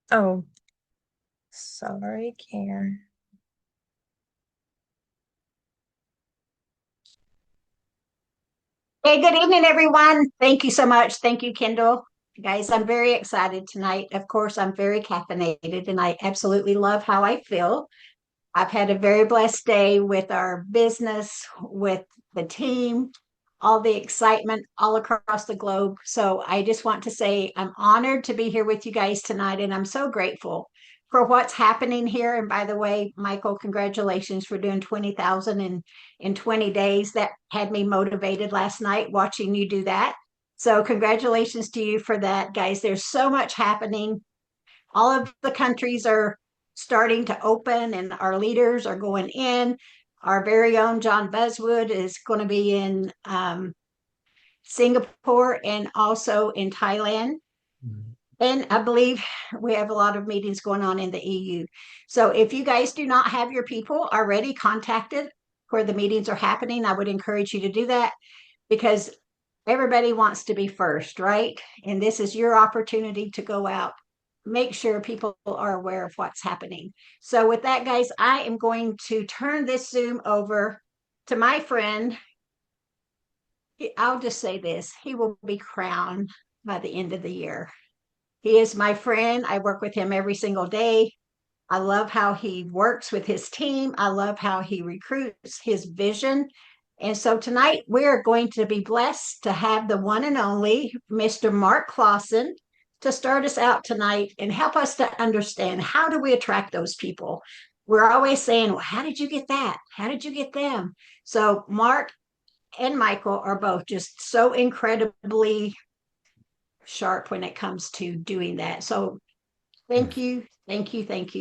Oh, sorry, Karen. Hey, good evening, everyone. Thank you so much. Thank you, Kendall. Guys, I'm very excited tonight. Of course, I'm very caffeinated and I absolutely love how I feel. I've had a very blessed day with our business, with the team, all the excitement all across the globe. So I just want to say I'm honored to be here with you guys tonight, and I'm so grateful for what's happening here. And by the way, Michael, congratulations for doing 20,000 in 20 days. That had me motivated last night watching you do that. So congratulations to you for that, guys. There's so much happening. All of the countries are starting to open and our leaders are going in. Our very own John Buswood is going to be in Singapore and also in Thailand. And I believe we have a lot of meetings going on in the EU. So if you guys do not have your people already contacted where the meetings are happening, I would encourage you to do that because everybody wants to be first, right? And this is your opportunity to go out, make sure people are aware of what's happening. So, with that, guys, I am going to turn this Zoom over to my friend. I'll just say this, he will be crowned by the end of the year. He is my friend. I work with him every single day. I love how he works with his team. I love how he recruits his vision. And so tonight we're going to be blessed to have the one and only Mr. Mark Klassen to start us out tonight and help us to understand how do we attract those people. We're always saying, well, how did you get that? How did you get them? So Mark and Michael are both just so incredibly sharp when it comes to doing that. So thank you,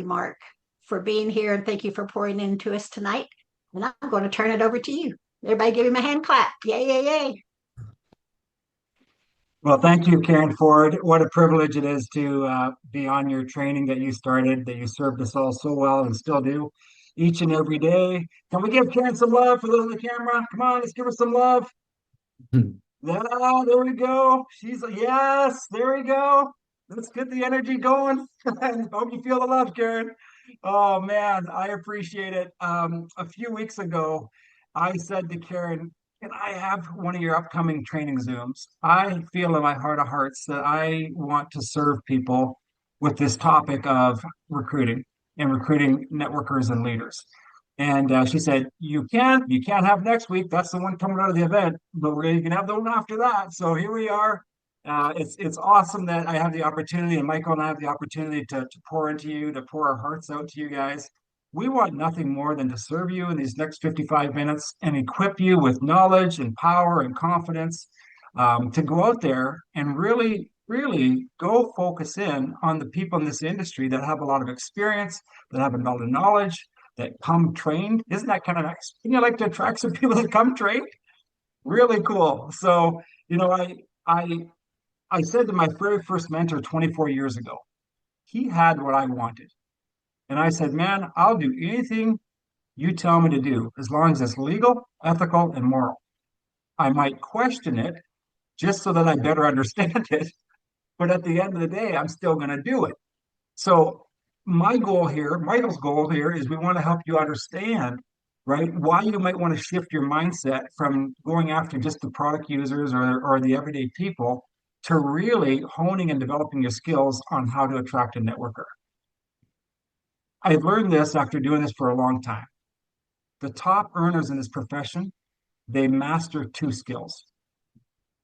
Mark, for being here, and thank you for pouring into us tonight. And I'm going to turn it over to you. Everybody give him a hand clap. Yay, yay, yay. Well, thank you, Karen Ford. What a privilege it is to be on your training that you started, that you served us all so well and still do each and every day. Can we give Karen some love for those on the camera? Come on, let's give her some love. Yeah, there we go. She's yes, there we go. Let's get the energy going. Hope you feel the love, Karen. Oh man, I appreciate it. A few weeks ago, I said to Karen, can I have one of your upcoming training Zooms? I feel in my heart of hearts that I want to serve people with this topic of recruiting and recruiting networkers and leaders. And she said, you can't have next week. That's the one coming out of the event, but you can have the one after that. So here we are. It's awesome that I have the opportunity, and Michael and I have the opportunity to pour into you, to pour our hearts out to you guys. We want nothing more than to serve you in these next 55 minutes and equip you with knowledge and power and confidence to go out there and really, really go focus in on the people in this industry that have a lot of experience, that have a lot of knowledge, that come trained. Isn't that kind of nice? Wouldn't you like to attract some people that come trained? Really cool. So, you know, I I said to my very first mentor 24 years ago, he had what I wanted. And I said, man, I'll do anything you tell me to do as long as it's legal, ethical, and moral. I might question it just so that I better understand it. But at the end of the day, I'm still going to do it. So my goal here, Michael's goal here is we want to help you understand, right, why you might want to shift your mindset from going after just the product users or the everyday people to really honing and developing your skills on how to attract a networker. I've learned this after doing this for a long time. The top earners in this profession, they master two skills.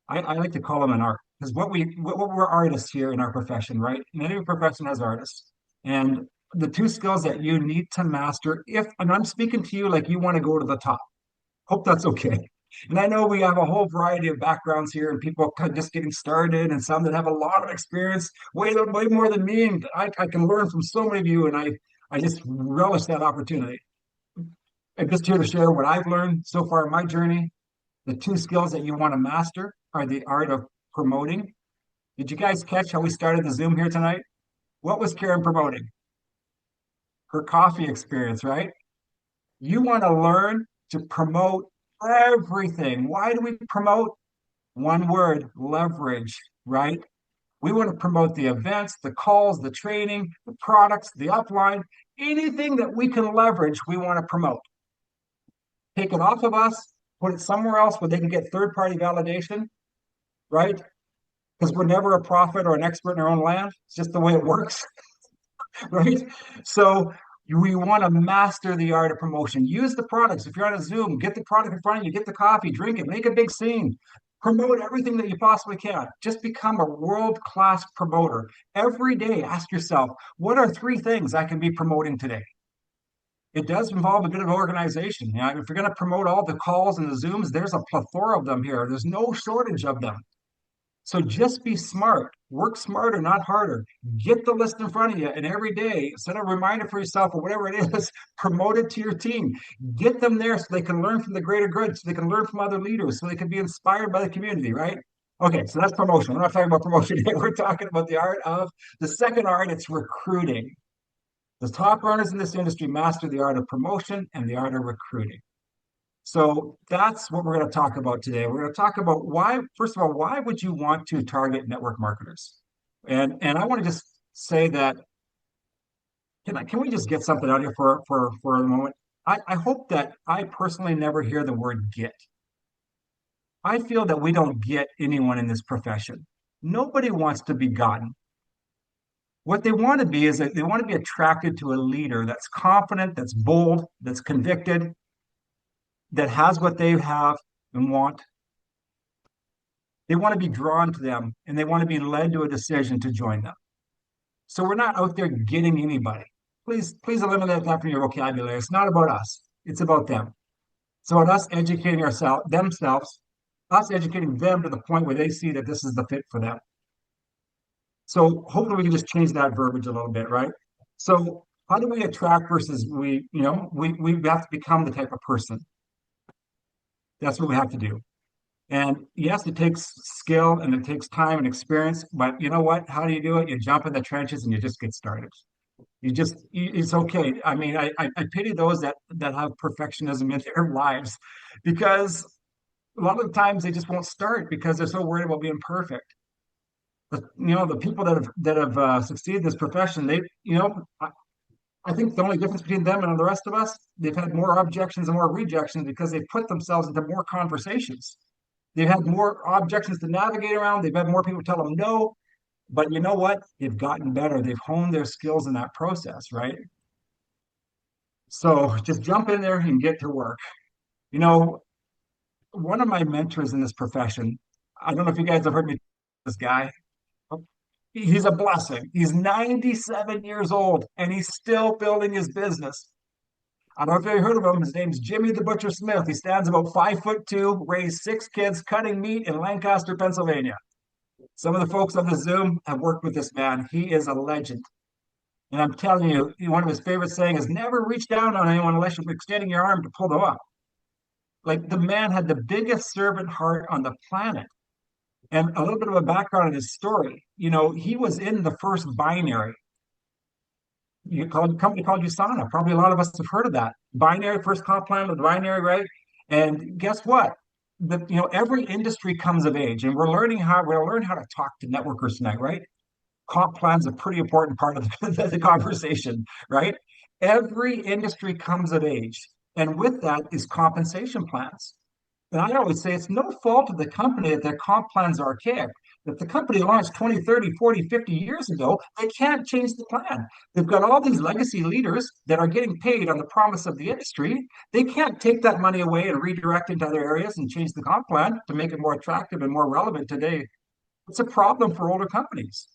I like to call them an art because what we're artists here in our profession, right? And every profession has artists. And the two skills that you need to master, if and I'm speaking to you like you want to go to the top. Hope that's okay. And I know we have a whole variety of backgrounds here and people just getting started and some that have a lot of experience, way more than me. And I can learn from so many of you and I just relish that opportunity. I'm just here to share what I've learned so far in my journey. The two skills that you want to master are the art of promoting. Did you guys catch how we started the Zoom here tonight? What was Karen promoting? Her coffee experience, right? You want to learn to promote everything. Why do we promote? One word, leverage, right? We want to promote the events, the calls, the training, the products, the upline, anything that we can leverage, we want to promote. Take it off of us, put it somewhere else where they can get third-party validation, right? Because we're never a prophet or an expert in our own land. It's just the way it works, right? So we want to master the art of promotion. Use the products. If you're on a Zoom, get the product in front of you, get the coffee, drink it, make a big scene. Promote everything that you possibly can. Just become a world-class promoter. Every day, ask yourself, what are 3 things I can be promoting today? It does involve a bit of organization. You know, if you're going to promote all the calls and the Zooms, there's a plethora of them here. There's no shortage of them. So just be smart, work smarter, not harder. Get the list in front of you, and every day, set a reminder for yourself or whatever it is, promote it to your team. Get them there so they can learn from the greater good, so they can learn from other leaders, so they can be inspired by the community, right? Okay, so that's promotion. We're not talking about promotion today. We're talking about the second art, it's recruiting. The top earners in this industry master the art of promotion and the art of recruiting. So that's what we're going to talk about today. We're going to talk about why, first of all, why would you want to target network marketers? And I want to just say that, can we just get something out here for a moment? I hope that I personally never hear the word get. I feel that we don't get anyone in this profession. Nobody wants to be gotten. What they want to be is that they want to be attracted to a leader that's confident, that's bold, that's convicted, that has what they have and want. They want to be drawn to them and they want to be led to a decision to join them. So we're not out there getting anybody. Please eliminate that from your vocabulary. It's not about us. It's about them. It's about us educating themselves, us educating them to the point where they see that this is the fit for them. So hopefully we can just change that verbiage a little bit, right? So how do we attract versus we have to become the type of person. That's what we have to do. And yes, it takes skill and it takes time and experience, but you know what? How do you do it? You jump in the trenches and you just get started. It's okay. I mean, I pity those that have perfectionism in their lives because a lot of the times they just won't start because they're so worried about being perfect. But the people that have succeeded in this profession, I think the only difference between them and the rest of us, they've had more objections and more rejections because they've put themselves into more conversations. They've had more objections to navigate around. They've had more people tell them no. But you know what? They've gotten better. They've honed their skills in that process, right? So just jump in there and get to work. You know, one of my mentors in this profession, I don't know if you guys have heard me, this guy. He's a blessing. He's 97 years old and he's still building his business. I don't know if you've heard of him. His name's Jimmy the Butcher Smith. He stands about 5'2", raised 6 kids cutting meat in Lancaster, Pennsylvania. Some of the folks on the Zoom have worked with this man. He is a legend. And I'm telling you, one of his favorite sayings is never reach down on anyone unless you're extending your arm to pull them up. Like the man had the biggest servant heart on the planet. And a little bit of a background on his story. He was in the first binary. A company called USANA. Probably a lot of us have heard of that. Binary, first comp plan with binary, right? And guess what? Every industry comes of age, and we're going to learn how to talk to networkers tonight, right? Comp plan's a pretty important part of the conversation, right? Every industry comes of age, and with that is compensation plans. And I always say it's no fault of the company that their comp plans are archaic. If the company launched 20, 30, 40, 50 years ago, they can't change the plan. They've got all these legacy leaders that are getting paid on the promise of the industry. They can't take that money away and redirect into other areas and change the comp plan to make it more attractive and more relevant today. It's a problem for older companies.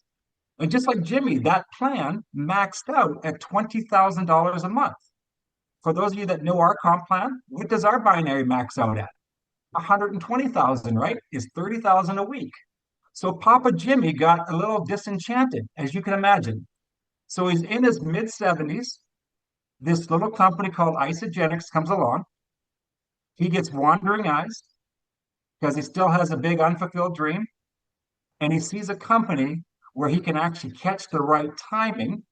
And just like Jimmy, that plan maxed out at $20,000 a month. For those of you that know our comp plan, what does our binary max out at? 120,000, right? Is 30,000 a week. So Papa Jimmy got a little disenchanted, as you can imagine. So he's in his mid 70s. This little company called Isogenics comes along. He gets wandering eyes because he still has a big unfulfilled dream. And he sees a company where he can actually catch the right timing.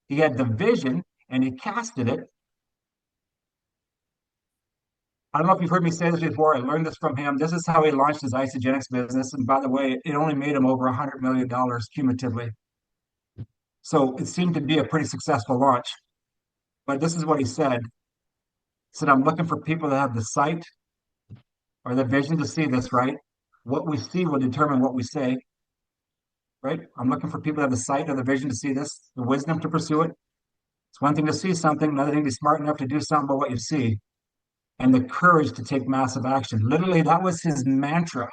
He had the vision and he casted it. I don't know if you've heard me say this before. I learned this from him. This is how he launched his isogenics business. And by the way, it only made him over $100 million cumulatively. So it seemed to be a pretty successful launch. But this is what he said. He said, I'm looking for people that have the sight or the vision to see this, right? What we see will determine what we say, right? I'm looking for people that have the sight or the vision to see this, the wisdom to pursue it. It's one thing to see something, another thing to be smart enough to do something about what you see, and the courage to take massive action. Literally, that was his mantra.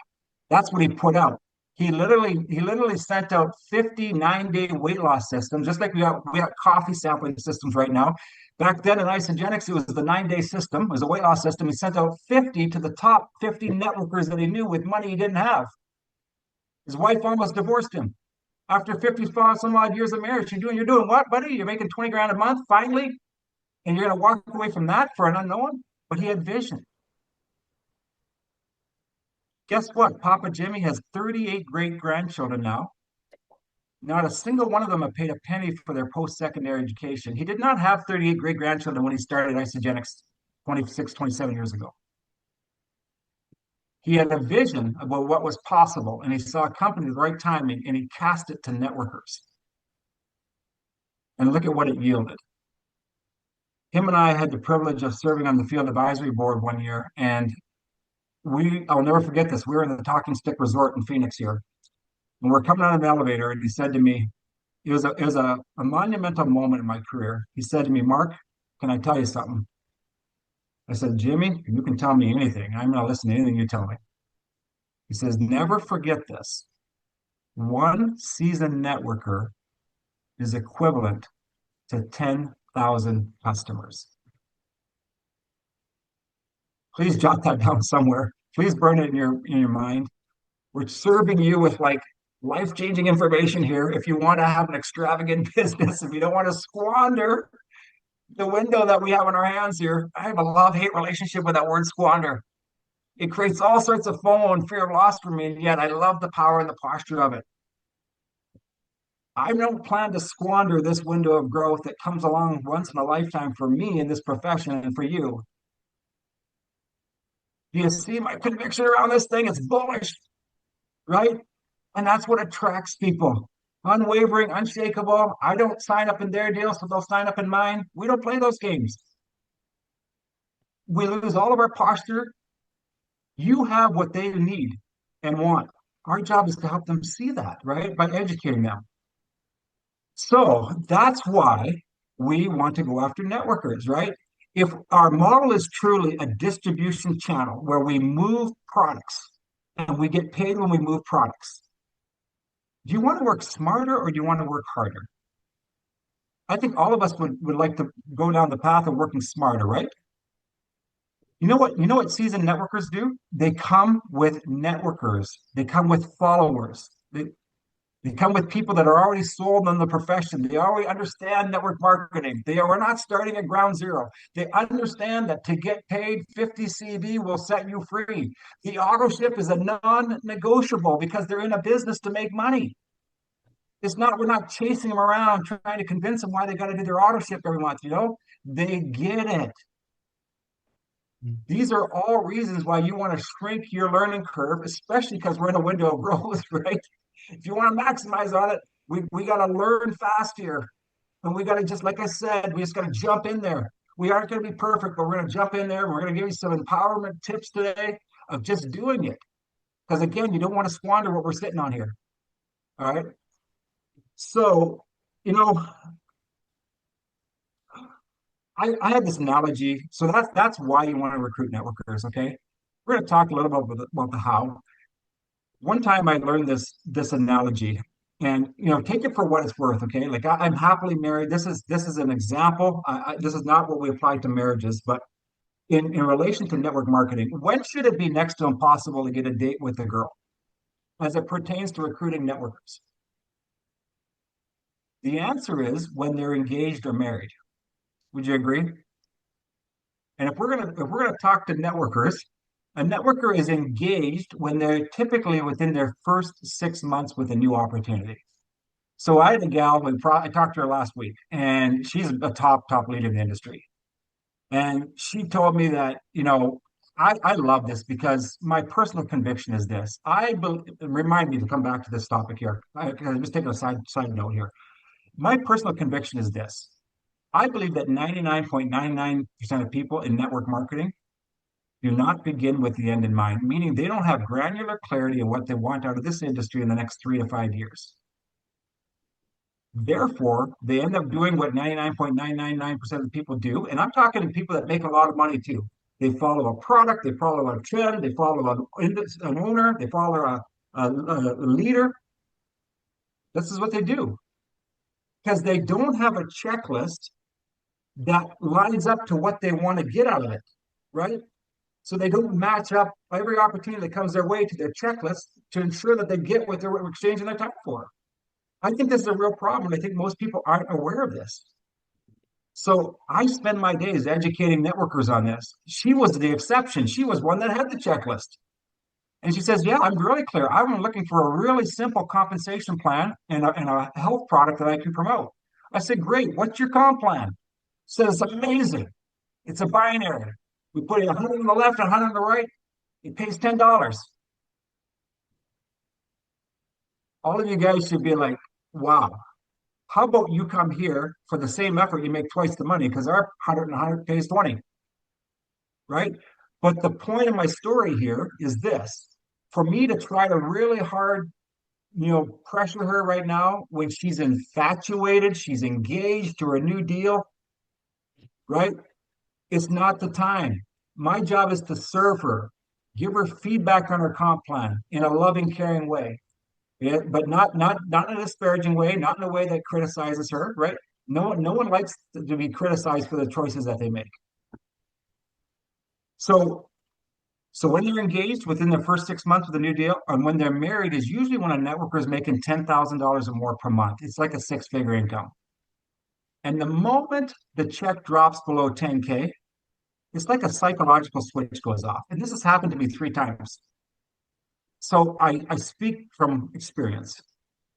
That's what he put out. He literally sent out 59-day weight loss systems, just like we got coffee sampling systems right now. Back then in isogenics, it was the 9-day system, it was a weight loss system. He sent out 50 to the top 50 networkers that he knew with money he didn't have. His wife almost divorced him. After 55 some odd years of marriage, you're doing what, buddy? You're making 20 grand a month finally, and you're gonna walk away from that for an unknown? But he had vision. Guess what? Papa Jimmy has 38 great grandchildren now. Not a single one of them have paid a penny for their post-secondary education. He did not have 38 great grandchildren when he started Isogenics 26, 27 years ago. He had a vision about what was possible, and he saw a company at the right timing, and he cast it to networkers. And look at what it yielded. Him and I had the privilege of serving on the field advisory board one year, and I'll never forget this. We were in the Talking Stick Resort in Phoenix here, and we're coming out of an elevator, and he said to me, it was a monumental moment in my career. He said to me, Mark, can I tell you something? I said, Jimmy, you can tell me anything. I'm going to listen to anything you tell me. He says, never forget this. One seasoned networker is equivalent to 10,000 customers. Please jot that down somewhere. Please burn it in your mind. We're serving you with like life-changing information here. If you want to have an extravagant business, if you don't want to squander the window that we have in our hands here, I have a love-hate relationship with that word squander. It creates all sorts of FOMO and fear of loss for me, and yet I love the power and the posture of it. I don't plan to squander this window of growth that comes along once in a lifetime for me in this profession and for you. Do you see my conviction around this thing? It's bullish, right? And that's what attracts people. Unwavering, unshakable. I don't sign up in their deal, so they'll sign up in mine. We don't play those games. We lose all of our posture. You have what they need and want. Our job is to help them see that, right? By educating them. So that's why we want to go after networkers, right? If our model is truly a distribution channel where we move products and we get paid when we move products, do you want to work smarter or do you want to work harder? I think all of us would like to go down the path of working smarter, right? You know what seasoned networkers do? They come with networkers. They come with followers. They come with people that are already sold on the profession. They already understand network marketing. They are not starting at ground zero. They understand that to get paid, 50 CV will set you free. The auto ship is a non-negotiable because they're in a business to make money. We're not chasing them around trying to convince them why they got to do their auto ship every month, They get it. These are all reasons why you want to shrink your learning curve, especially because we're in a window of growth, right? If you want to maximize on it, we got to learn fast here. And we got to just, like I said, we just got to jump in there. We aren't going to be perfect, but we're going to jump in there. And we're going to give you some empowerment tips today of just doing it. Because again, you don't want to squander what we're sitting on here. All right. So, I had this analogy. So that's why you want to recruit networkers. Okay. We're going to talk a little about the how. One time I learned this analogy, and take it for what it's worth. Okay, like I'm happily married. This is an example. This is not what we apply to marriages, but in relation to network marketing, when should it be next to impossible to get a date with a girl, as it pertains to recruiting networkers? The answer is when they're engaged or married. Would you agree? And if we're gonna talk to networkers, a networker is engaged when they're typically within their first 6 months with a new opportunity. So I had a gal, I talked to her last week, and she's a top leader in the industry. And she told me that, I love this because my personal conviction is this. Remind me to come back to this topic here. I'm just taking a side note here. My personal conviction is this. I believe that 99.99% of people in network marketing do not begin with the end in mind, meaning they don't have granular clarity of what they want out of this industry in the next 3 to 5 years. Therefore, they end up doing what 99.999% of people do. And I'm talking to people that make a lot of money too. They follow a product, they follow a trend, they follow an owner, they follow a leader. This is what they do because they don't have a checklist that lines up to what they want to get out of it, right? So they don't match up every opportunity that comes their way to their checklist to ensure that they get what they're exchanging their time for. I think this is a real problem. I think most people aren't aware of this. So I spend my days educating networkers on this. She was the exception. She was one that had the checklist. And she says, yeah, I'm really clear. I'm looking for a really simple compensation plan and a health product that I can promote. I said, great. What's your comp plan? Says, amazing. It's a binary. We put 100 on the left, 100 on the right. It pays $10. All of you guys should be like, wow, how about you come here for the same effort, you make twice the money because our 100 and 100 pays 20, right? But the point of my story here is this. For me to try to really hard, pressure her right now when she's infatuated, she's engaged to her new deal, right? It's not the time. My job is to serve her, give her feedback on her comp plan in a loving, caring way. Yeah, but not in a disparaging way, not in a way that criticizes her, right? No one likes to be criticized for the choices that they make. So when they're engaged within the first 6 months with a new deal, and when they're married is usually when a networker is making $10,000 or more per month. It's like a six-figure income. And the moment the check drops below 10K, it's like a psychological switch goes off. And this has happened to me 3 times. So I speak from experience.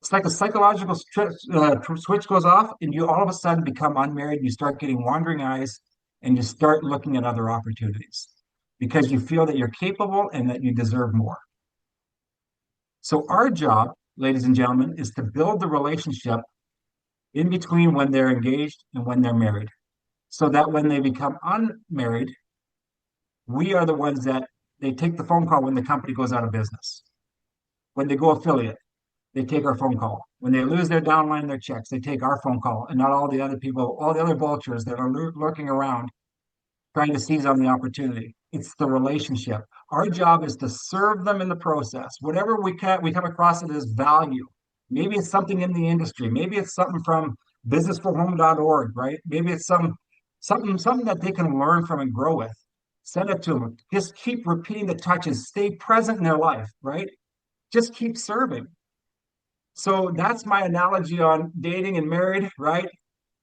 It's like a psychological switch goes off, and you all of a sudden become unmarried. You start getting wandering eyes, and you start looking at other opportunities because you feel that you're capable and that you deserve more. So, our job, ladies and gentlemen, is to build the relationship in between when they're engaged and when they're married, so that when they become unmarried, we are the ones that they take the phone call when the company goes out of business. When they go affiliate, they take our phone call. When they lose their downline, their checks, they take our phone call and not all the other people, all the other vultures that are lurking around trying to seize on the opportunity. It's the relationship. Our job is to serve them in the process. Whatever we come across it as value. Maybe it's something in the industry. Maybe it's something from businessforhome.org, right? Maybe it's something that they can learn from and grow with. Send it to them. Just keep repeating the touches. Stay present in their life, right? Just keep serving. So that's my analogy on dating and married, right?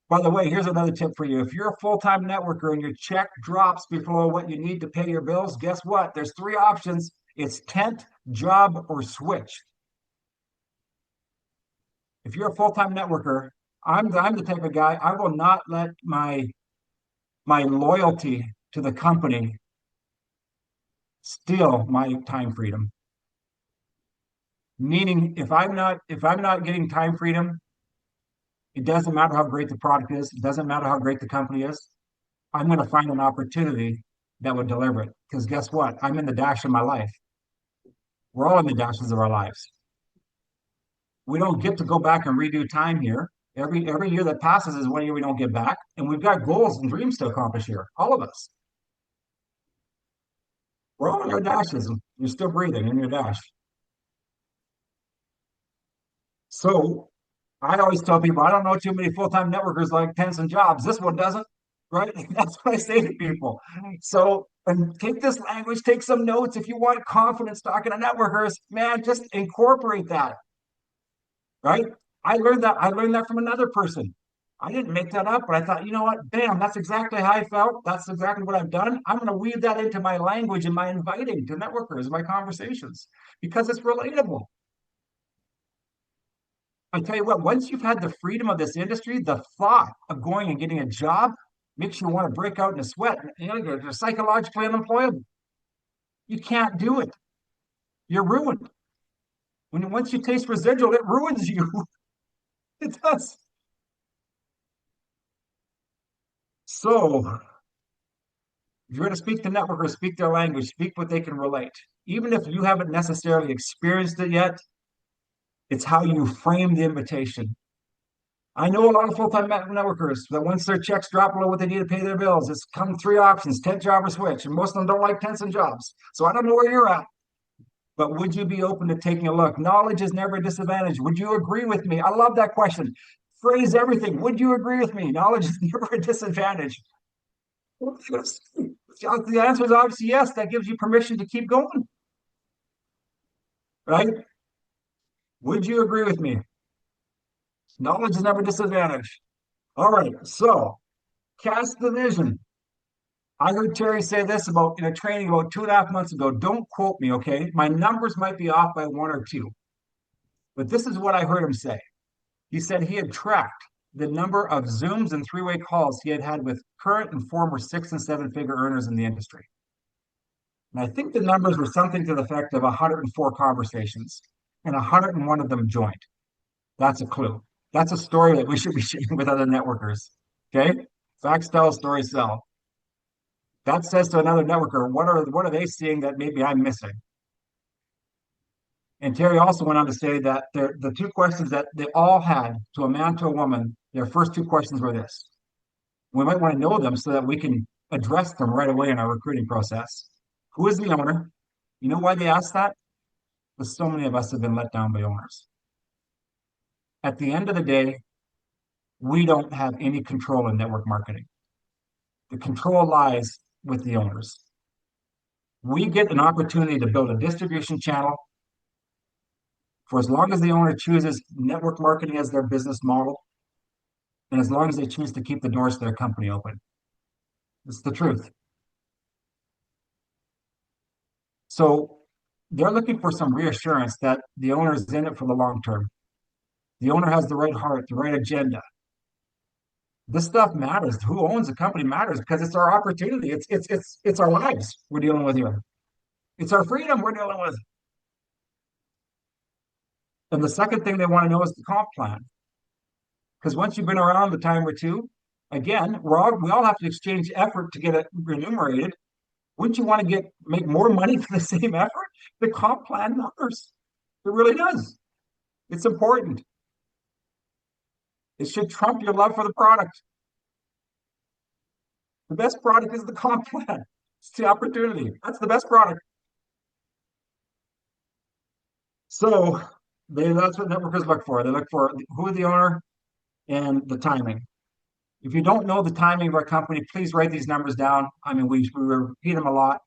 By the way, here's another tip for you. If you're a full-time networker and your check drops below what you need to pay your bills, guess what? There's 3 options. It's tent, job, or switch. If you're a full-time networker, I'm the type of guy, I will not let my loyalty to the company steal my time freedom. Meaning if I'm not getting time freedom, it doesn't matter how great the product is, it doesn't matter how great the company is, I'm going to find an opportunity that would deliver it. Because guess what? I'm in the dash of my life. We're all in the dashes of our lives. We don't get to go back and redo time here. Every year that passes is 1 year we don't get back. And we've got goals and dreams to accomplish here, all of us. We're all in our dashes. You're still breathing in your dash. So I always tell people, I don't know too many full-time networkers like tens and jobs. This one doesn't, right? That's what I say to people. So, and take this language, take some notes. If you want confidence talking to networkers, man, just incorporate that, right? I learned that from another person. I didn't make that up, but I thought, you know what? Bam, that's exactly how I felt. That's exactly what I've done. I'm going to weave that into my language and my inviting to networkers, my conversations, because it's relatable. I tell you what, once you've had the freedom of this industry, the thought of going and getting a job makes you want to break out in a sweat. You're psychologically unemployable. You can't do it. You're ruined. Once you taste residual, it ruins you. It does. So if you're going to speak to networkers, speak their language, speak what they can relate. Even if you haven't necessarily experienced it yet, it's how you frame the invitation. I know a lot of full-time networkers that once their checks drop below what they need to pay their bills, it's come three options, tent job or switch. And most of them don't like tents and jobs. So I don't know where you're at. But would you be open to taking a look? Knowledge is never a disadvantage. Would you agree with me? I love that question. Phrase everything. Would you agree with me? Knowledge is never a disadvantage. The answer is obviously yes. That gives you permission to keep going, right? Would you agree with me? Knowledge is never a disadvantage. All right. So cast the vision. I heard Terry say this about in a training about 2.5 months ago. Don't quote me, okay? My numbers might be off by one or two, but this is what I heard him say. He said he had tracked the number of Zooms and three-way calls he had had with current and former 6 and 7 figure earners in the industry. And I think the numbers were something to the effect of 104 conversations, and 101 of them joined. That's a clue. That's a story that we should be sharing with other networkers. Okay? Facts tell, stories sell. That says to another networker, what are they seeing that maybe I'm missing? And Terry also went on to say that the two questions that they all had to a man, to a woman, their first two questions were this. We might want to know them so that we can address them right away in our recruiting process. Who is the owner? You know why they asked that? Because so many of us have been let down by owners. At the end of the day, we don't have any control in network marketing. The control lies with the owners. We get an opportunity to build a distribution channel for as long as the owner chooses network marketing as their business model, and as long as they choose to keep the doors to their company open. It's the truth. So they're looking for some reassurance that the owner is in it for the long term. The owner has the right heart, the right agenda. This stuff matters. Who owns the company matters because it's our opportunity. It's our lives we're dealing with here. It's our freedom we're dealing with. And the second thing they want to know is the comp plan. Because once you've been around a time or two, again, we all have to exchange effort to get it remunerated. Wouldn't you want to make more money for the same effort? The comp plan matters. It really does. It's important. It should trump your love for the product. The best product is the comp plan. It's the opportunity. That's the best product. So that's what networkers look for. They look for who the owner and the timing. If you don't know the timing of our company, please write these numbers down. I mean, we repeat them a lot.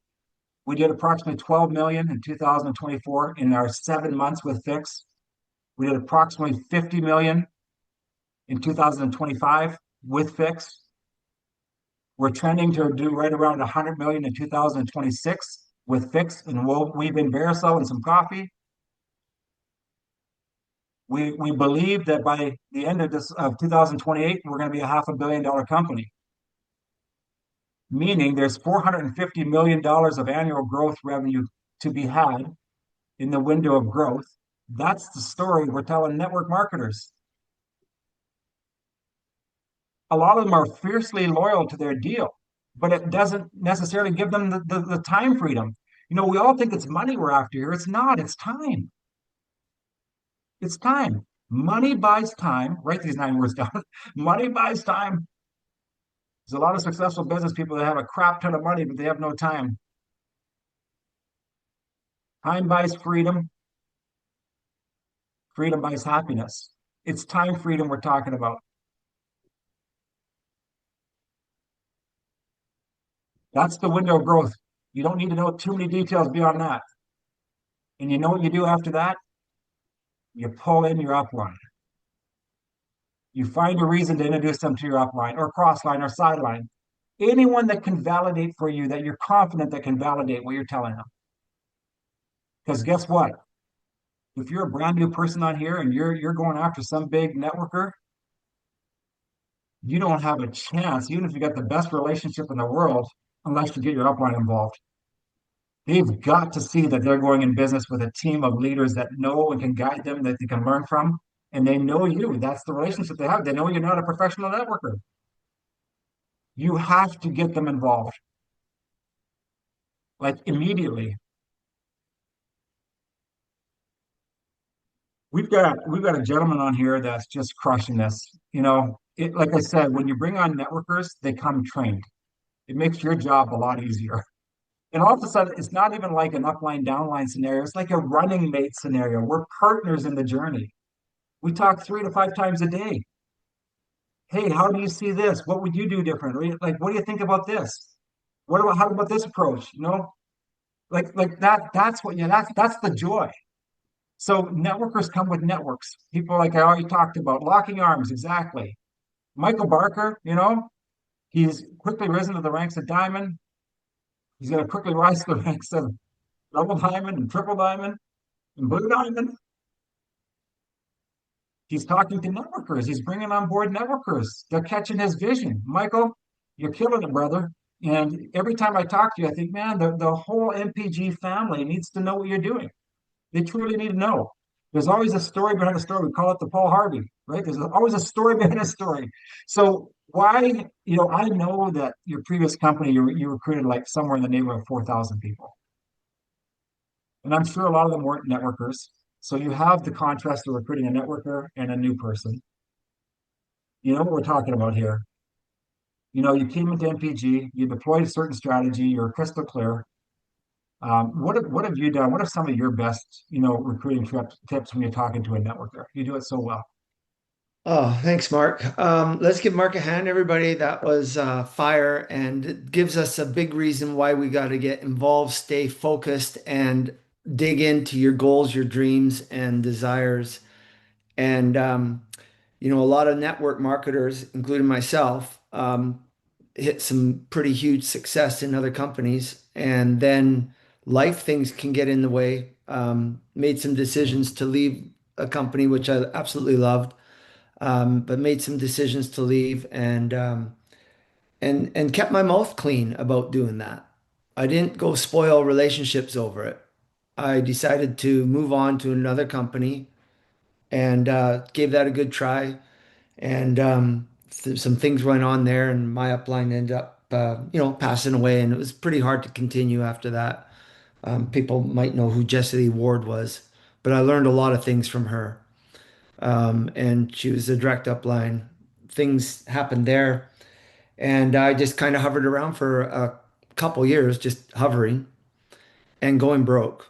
We did approximately 12 million in 2024 in our 7 months with Fix. We did approximately 50 million in 2025 with Fix. We're trending to do right around 100 million in 2026 with Fix, and we've been Verisol and some coffee. We believe that by the end of 2028, we're going to be a $500 million company, meaning there's $450 million of annual growth revenue to be had in the window of growth. That's the story we're telling network marketers. A lot of them are fiercely loyal to their deal, but it doesn't necessarily give them the time freedom. You know, we all think it's money we're after here. It's not, it's time. It's time. Money buys time. Write these 9 words down. Money buys time. There's a lot of successful business people that have a crap ton of money, but they have no time. Time buys freedom. Freedom buys happiness. It's time freedom we're talking about. That's the window of growth. You don't need to know too many details beyond that. And you know what you do after that? You pull in your upline. You find a reason to introduce them to your upline or crossline or sideline. Anyone that can validate for you, that you're confident that can validate what you're telling them. Because guess what? If you're a brand new person on here and you're going after some big networker, you don't have a chance, even if you got the best relationship in the world, unless you get your upline involved. They've got to see that they're going in business with a team of leaders that know and can guide them, that they can learn from, and they know you. That's the relationship they have. They know you're not a professional networker. You have to get them involved, like immediately. We've got a gentleman on here that's just crushing this. Like I said, when you bring on networkers, they come trained. It makes your job a lot easier. And all of a sudden, it's not even like an upline downline scenario. It's like a running mate scenario. We're partners in the journey. We talk 3 to 5 times a day. Hey, how do you see this? What would you do different? Like, what do you think about this? How about this approach? Like that. That's what. Yeah, that's the joy. So networkers come with networks. People like I already talked about, locking arms. Exactly. Michael Barker. He's quickly risen to the ranks of diamond. He's going to quickly rise to the ranks of double diamond and triple diamond and blue diamond. He's talking to networkers. He's bringing on board networkers. They're catching his vision. Michael, you're killing it, brother. And every time I talk to you, I think, man, the whole MPG family needs to know what you're doing. They truly need to know. There's always a story behind a story. We call it the Paul Harvey, right? There's always a story behind a story. So why, I know that your previous company, you recruited like somewhere in the neighborhood of 4,000 people. And I'm sure a lot of them weren't networkers. So you have the contrast of recruiting a networker and a new person. You know what we're talking about here. You came into MPG, you deployed a certain strategy, you're crystal clear. What have you done? What are some of your best, recruiting tips when you're talking to a networker? You do it so well. Oh, thanks, Mark. Let's give Mark a hand, everybody. That was fire, and it gives us a big reason why we got to get involved, stay focused, and dig into your goals, your dreams, and desires. And a lot of network marketers, including myself, hit some pretty huge success in other companies, and then life things can get in the way. Made some decisions to leave a company which I absolutely loved, but made some decisions to leave, and kept my mouth clean about doing that. I didn't go spoil relationships over it. I decided to move on to another company and gave that a good try. And some things went on there, and my upline ended up, passing away, and it was pretty hard to continue after that. People might know who Jessie Lee Ward was, but I learned a lot of things from her. And she was a direct upline. Things happened there, and I just kind of hovered around for a couple years, just hovering and going broke.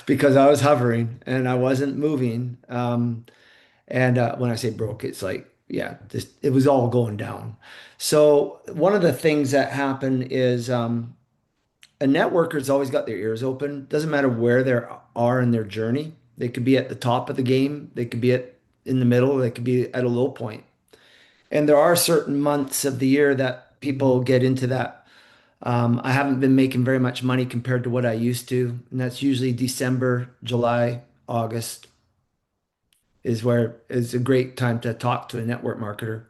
Because I was hovering and I wasn't moving. And when I say broke, it's like, yeah, just it was all going down. So one of the things that happened is a networker's always got their ears open. Doesn't matter where they are in their journey. They could be at the top of the game. They could be in the middle. They could be at a low point. And there are certain months of the year that people get into that. I haven't been making very much money compared to what I used to, and that's usually December, July, August is a great time to talk to a network marketer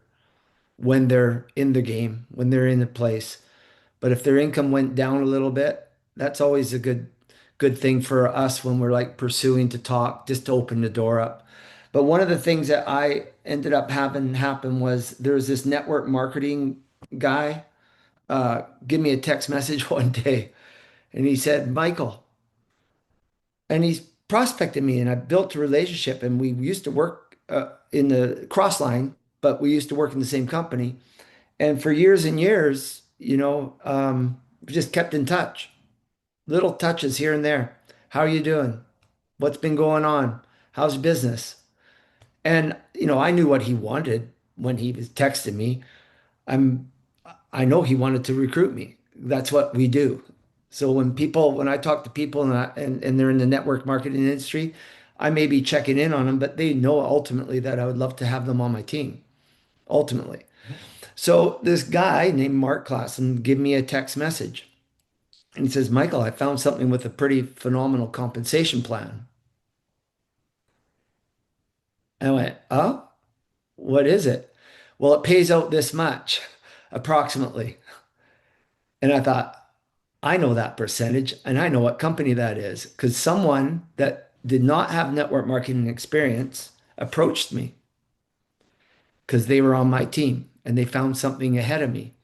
when they're in the game, when they're in the place. But if their income went down a little bit, that's always a good thing for us when we're like pursuing to talk, just to open the door up. But one of the things that I ended up having happen was there was this network marketing guy give me a text message one day, and he said, Michael, and he's prospected me, and I built a relationship, and we used to work in the cross line, but we used to work in the same company. And for years and years, we just kept in touch, little touches here and there. How are you doing? What's been going on? How's business? And, I knew what he wanted when he was texting me. I'm, I know he wanted to recruit me. That's what we do. So when I talk to people and they're in the network marketing industry, I may be checking in on them, but they know ultimately that I would love to have them on my team, ultimately. So this guy named Mark Klassen gave me a text message, and he says, Michael, I found something with a pretty phenomenal compensation plan. I went, oh, what is it? Well, it pays out this much, approximately. And I thought, I know that percentage and I know what company that is because someone that did not have network marketing experience approached me because they were on my team and they found something ahead of me.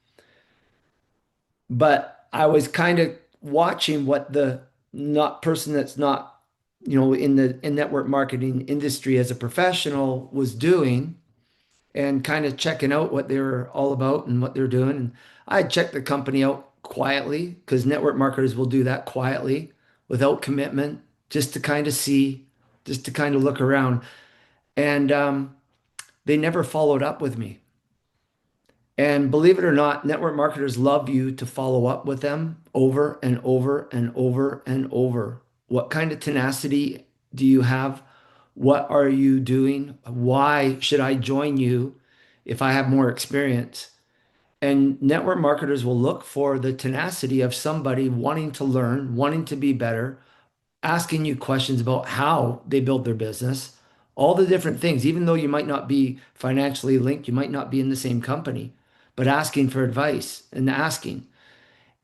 But I was kind of watching what the not person that's not, in the in network marketing industry as a professional was doing and kind of checking out what they were all about and what they're doing. And I checked the company out quietly because network marketers will do that quietly without commitment, just to kind of see, just to kind of look around. And they never followed up with me. And believe it or not, network marketers love you to follow up with them over and over and over and over. What kind of tenacity do you have? What are you doing? Why should I join you if I have more experience? And network marketers will look for the tenacity of somebody wanting to learn, wanting to be better, asking you questions about how they build their business, all the different things, even though you might not be financially linked, you might not be in the same company, but asking for advice and asking.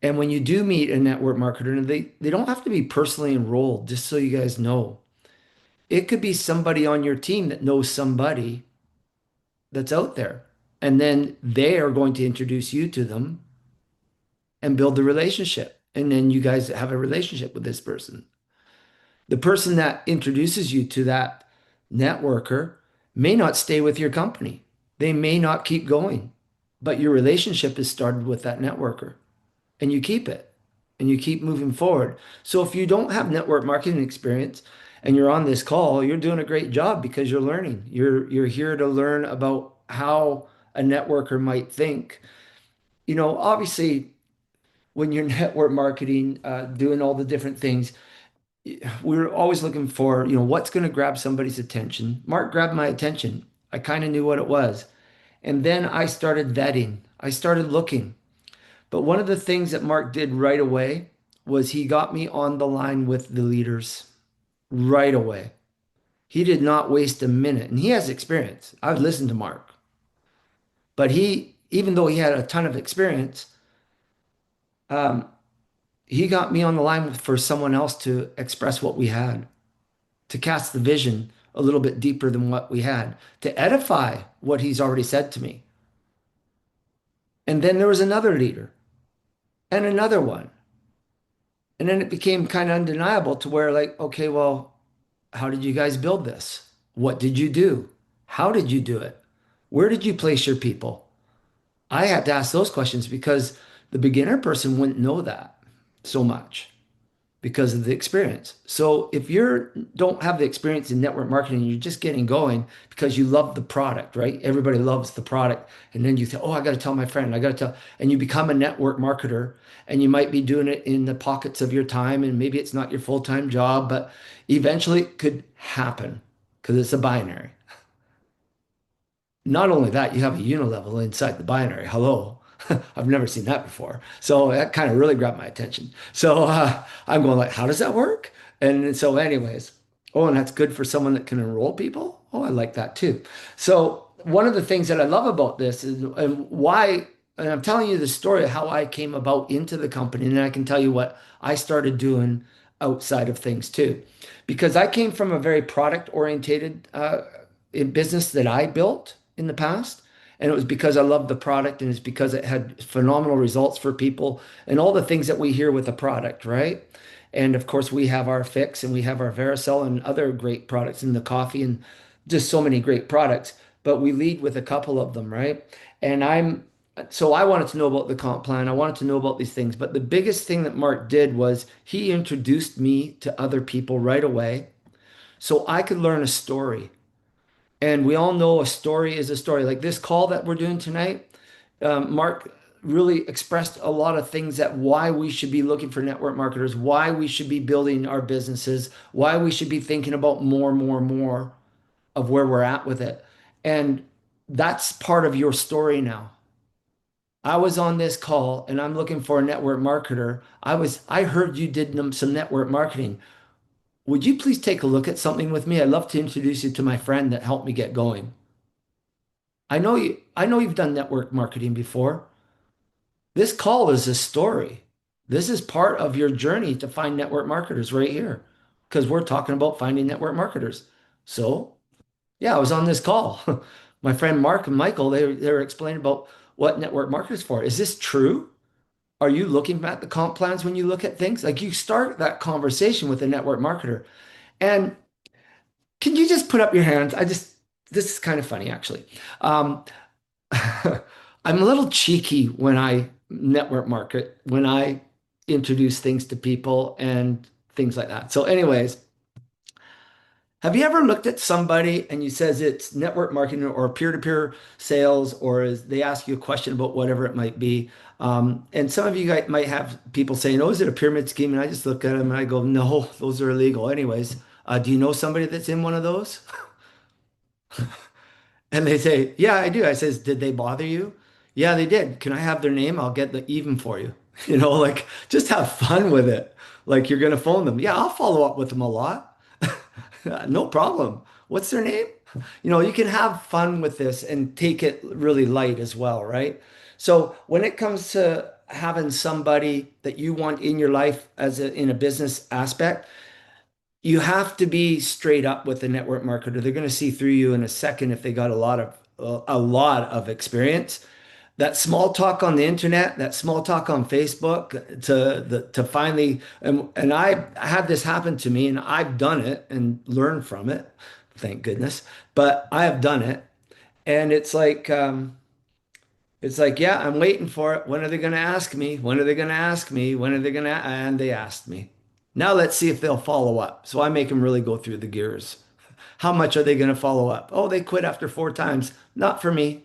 And when you do meet a network marketer, and they don't have to be personally enrolled, just so you guys know. It could be somebody on your team that knows somebody that's out there. And then they are going to introduce you to them and build the relationship. And then you guys have a relationship with this person. The person that introduces you to that networker may not stay with your company. They may not keep going, but your relationship is started with that networker and you keep it and you keep moving forward. So if you don't have network marketing experience and you're on this call, you're doing a great job because you're learning. You're here to learn about how a networker might think. Obviously, when you're network marketing, doing all the different things, we're always looking for, what's going to grab somebody's attention. Mark grabbed my attention. I kind of knew what it was. And then I started vetting. I started looking. But one of the things that Mark did right away was he got me on the line with the leaders right away. He did not waste a minute, and he has experience. I've listened to Mark, but even though he had a ton of experience, um, he got me on the line for someone else to express what we had, to cast the vision a little bit deeper than what we had, to edify what he's already said to me. And then there was another leader and another one. And then it became kind of undeniable to where, like, okay, well, how did you guys build this? What did you do? How did you do it? Where did you place your people? I had to ask those questions because the beginner person wouldn't know that so much because of the experience. So if you don't have the experience in network marketing, you're just getting going because you love the product, right? Everybody loves the product. And then you think, oh, I got to tell my friend, I got to tell, and you become a network marketer and you might be doing it in the pockets of your time. And maybe it's not your full-time job, but eventually it could happen because it's a binary. Not only that, you have a unilevel inside the binary. Hello. I've never seen that before. So that kind of really grabbed my attention. So I'm going like, how does that work? And so anyways, oh, and that's good for someone that can enroll people. Oh, I like that too. So one of the things that I love about this is and why, and I'm telling you the story of how I came about into the company, and then I can tell you what I started doing outside of things too. Because I came from a very product orientated business that I built in the past. And it was because I loved the product and it's because it had phenomenal results for people and all the things that we hear with a product, right? And of course, we have our Fix and we have our Vericel and other great products in the coffee and just so many great products. But we lead with a couple of them, right? And so I wanted to know about the comp plan. I wanted to know about these things. But the biggest thing that Mark did was he introduced me to other people right away so I could learn a story. And we all know a story is a story. Like this call that we're doing tonight, Mark really expressed a lot of things that why we should be looking for network marketers, why we should be building our businesses, why we should be thinking about more of where we're at with it. And that's part of your story now. I was on this call and I'm looking for a network marketer. I heard you did some network marketing. Would you please take a look at something with me? I'd love to introduce you to my friend that helped me get going. I know you've done network marketing before. This call is a story. This is part of your journey to find network marketers right here, because we're talking about finding network marketers. So, yeah, I was on this call. My friend Mark and Michael, they were explaining about what network marketers for. Is this true? Are you looking at the comp plans when you look at things? Like you start that conversation with a network marketer. And can you just put up your hands? This is kind of funny actually. Um, I'm a little cheeky when I network market, when I introduce things to people and things like that. So, anyways, have you ever looked at somebody and you says it's network marketing or peer-to-peer sales, or is they ask you a question about whatever it might be? And some of you guys might have people saying, "Oh, is it a pyramid scheme?" And I just look at them and I go, "No, those are illegal." Anyways, do you know somebody that's in one of those? And they say, "Yeah, I do." I says, "Did they bother you?" "Yeah, they did." "Can I have their name? I'll get the even for you." Like just have fun with it. Like you're gonna phone them. Yeah, I'll follow up with them a lot. No problem. What's their name? You can have fun with this and take it really light as well, right? So when it comes to having somebody that you want in your life in a business aspect, you have to be straight up with the network marketer. They're going to see through you in a second if they got a lot of experience. That small talk on the internet, that small talk on Facebook to finally and I had this happen to me and I've done it and learned from it, thank goodness. But I have done it, and it's like, yeah, I'm waiting for it. When are they going to ask me? When are they going to ask me? When are they going to? And they asked me. Now let's see if they'll follow up. So I make them really go through the gears. How much are they going to follow up? Oh, they quit after 4 times. Not for me.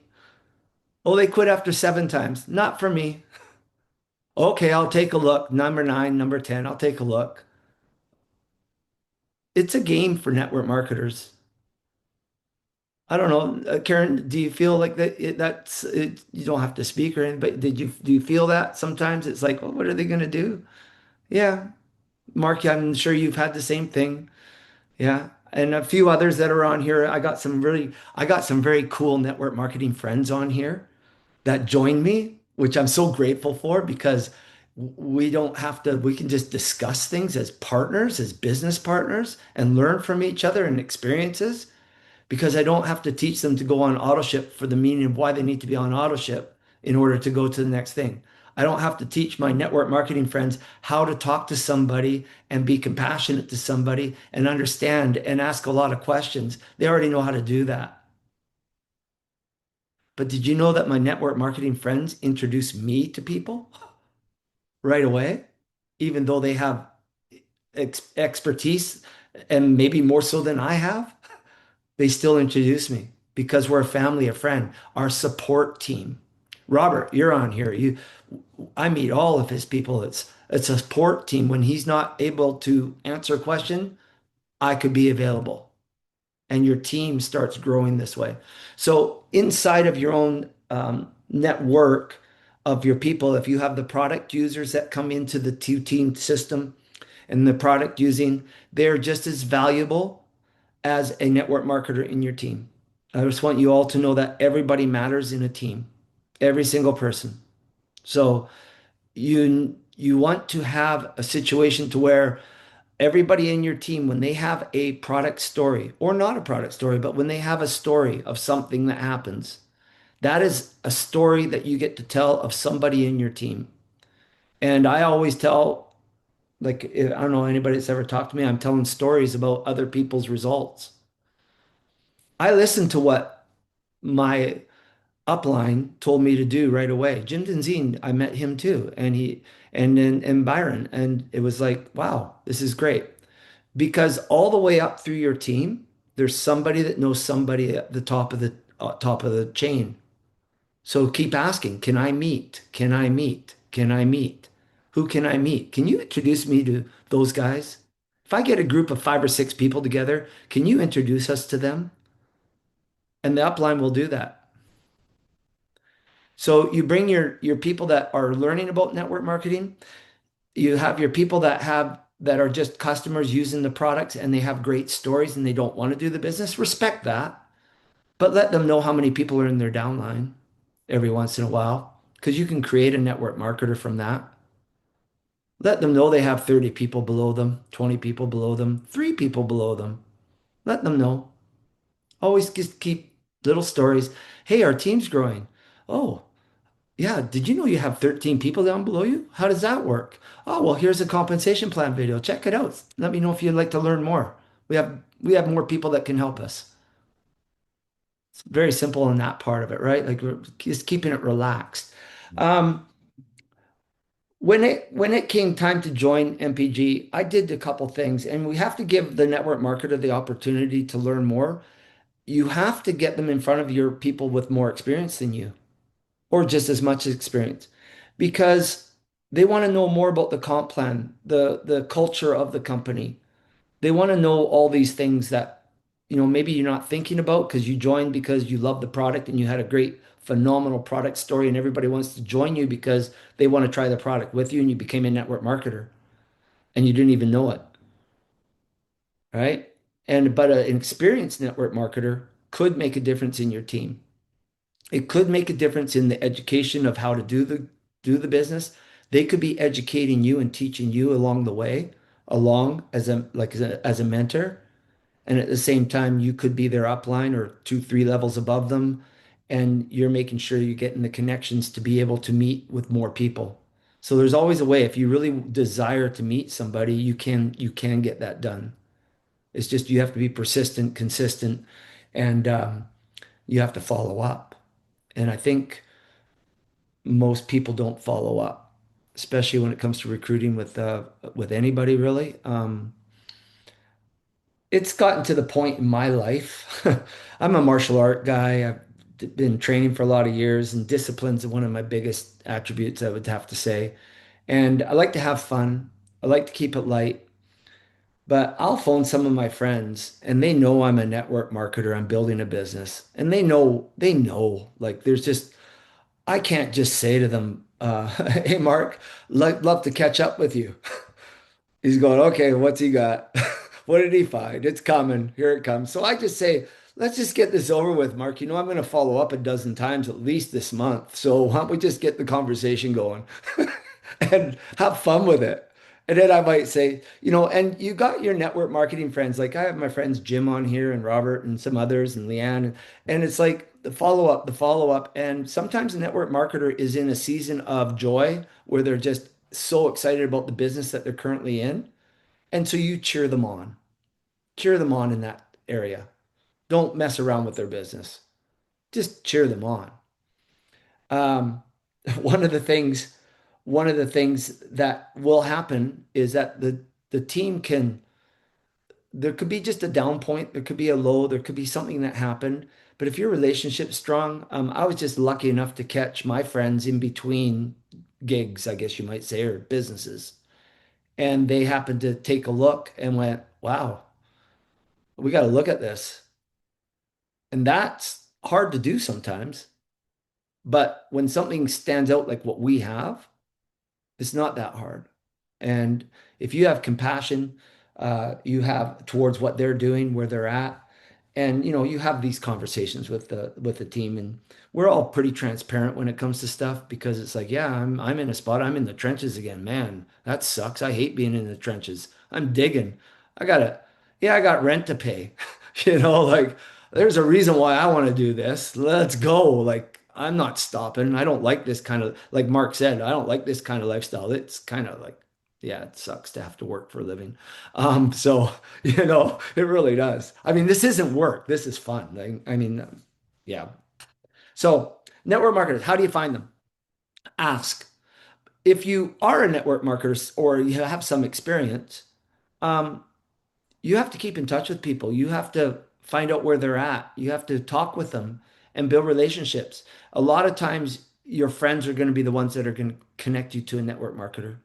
Oh, they quit after 7 times. Not for me. Okay, I'll take a look. Number 9, number 10, I'll take a look. It's a game for network marketers. I don't know, Karen, do you feel like that's it, you don't have to speak or anything, but do you feel that sometimes it's like, well, what are they going to do? Yeah, Mark, I'm sure you've had the same thing. Yeah. And a few others that are on here. I got some very cool network marketing friends on here that joined me, which I'm so grateful for because we can just discuss things as partners, as business partners, and learn from each other and experiences because I don't have to teach them to go on auto ship for the meaning of why they need to be on auto ship in order to go to the next thing. I don't have to teach my network marketing friends how to talk to somebody and be compassionate to somebody and understand and ask a lot of questions. They already know how to do that. But did you know that my network marketing friends introduce me to people right away, even though they have expertise and maybe more so than I have? They still introduce me because we're a family, a friend, our support team. Robert, you're on here. I meet all of his people. It's a support team. When he's not able to answer a question, I could be available. And your team starts growing this way. So inside of your own network of your people, if you have the product users that come into the two-team system and the product using, they're just as valuable as a network marketer in your team. I just want you all to know that everybody matters in a team, every single person. So you want to have a situation to where everybody in your team, when they have a product story or not a product story, but when they have a story of something that happens, that is a story that you get to tell of somebody in your team. And I always tell, like, I don't know anybody that's ever talked to me, I'm telling stories about other people's results. I listen to what my upline told me to do right away. Jim Denzine, I met him too, and then Byron, and it was like, wow, this is great because all the way up through your team, there's somebody that knows somebody at the top of the chain. So keep asking, can I meet? Can I meet? Can I meet? Who can I meet? Can you introduce me to those guys? If I get a group of 5 or 6 people together, can you introduce us to them? And the upline will do that. So you bring your people that are learning about network marketing. You have your people that are just customers using the products and they have great stories and they don't want to do the business. Respect that, but let them know how many people are in their downline every once in a while because you can create a network marketer from that. Let them know they have 30 people below them, 20 people below them, 3 people below them. Let them know. Always just keep little stories. Hey, our team's growing. Oh, yeah. Did you know you have 13 people down below you? How does that work? Oh, well, here's a compensation plan video. Check it out. Let me know if you'd like to learn more. We have more people that can help us. It's very simple in that part of it, right? Like we're just keeping it relaxed. Um, when it came time to join MPG, I did a couple things, and we have to give the network marketer the opportunity to learn more. You have to get them in front of your people with more experience than you, or just as much experience, because they want to know more about the comp plan, the culture of the company. They want to know all these things that, maybe you're not thinking about because you joined because you love the product and you had a great, phenomenal product story, and everybody wants to join you because they want to try the product with you and you became a network marketer and you didn't even know it, right? But an experienced network marketer could make a difference in your team. It could make a difference in the education of how to do the business. They could be educating you and teaching you along the way, along as a mentor. And at the same time, you could be their upline or 2, 3 levels above them. And you're making sure you're getting the connections to be able to meet with more people. So there's always a way. If you really desire to meet somebody, you can get that done. It's just you have to be persistent, consistent, and you have to follow up. And I think most people don't follow up, especially when it comes to recruiting with anybody really. It's gotten to the point in my life. I'm a martial art guy. I've been training for a lot of years, and discipline's one of my biggest attributes, I would have to say. And I like to have fun. I like to keep it light. But I'll phone some of my friends and they know I'm a network marketer. I'm building a business. And they know, like there's just, I can't just say to them, hey, Mark, love to catch up with you. He's going, okay, what's he got? What did he find? It's coming. Here it comes. So I just say, let's just get this over with, Mark. I'm going to follow up a dozen times at least this month. So why don't we just get the conversation going and have fun with it? And then I might say, and you got your network marketing friends. Like I have my friends Jim on here and Robert and some others and Leanne. And it's like the follow up, the follow up. And sometimes the network marketer is in a season of joy where they're just so excited about the business that they're currently in. And so you cheer them on in that area. Don't mess around with their business. Just cheer them on. Um, one of the things, one of the things that will happen is that the team there could be just a down point, there could be a low, there could be something that happened. But if your relationship's strong, I was just lucky enough to catch my friends in between gigs, I guess you might say, or businesses. And they happened to take a look and went, wow, we got to look at this. And that's hard to do sometimes. But when something stands out like what we have, it's not that hard. And if you have compassion, you have towards what they're doing, where they're at, and you have these conversations with the team, and we're all pretty transparent when it comes to stuff because it's like, yeah, I'm in a spot, I'm in the trenches again, man. That sucks. I hate being in the trenches. I'm digging. I got rent to pay. Like there's a reason why I want to do this. Let's go. Like I'm not stopping. I don't like this kind of, like Mark said, I don't like this kind of lifestyle. It's kind of like, yeah, it sucks to have to work for a living. So, it really does. I mean, this isn't work. This is fun. Yeah. So, network marketers, how do you find them? Ask. If you are a network marketer or you have some experience, um, you have to keep in touch with people. You have to find out where they're at. You have to talk with them and build relationships. A lot of times, your friends are going to be the ones that are going to connect you to a network marketer.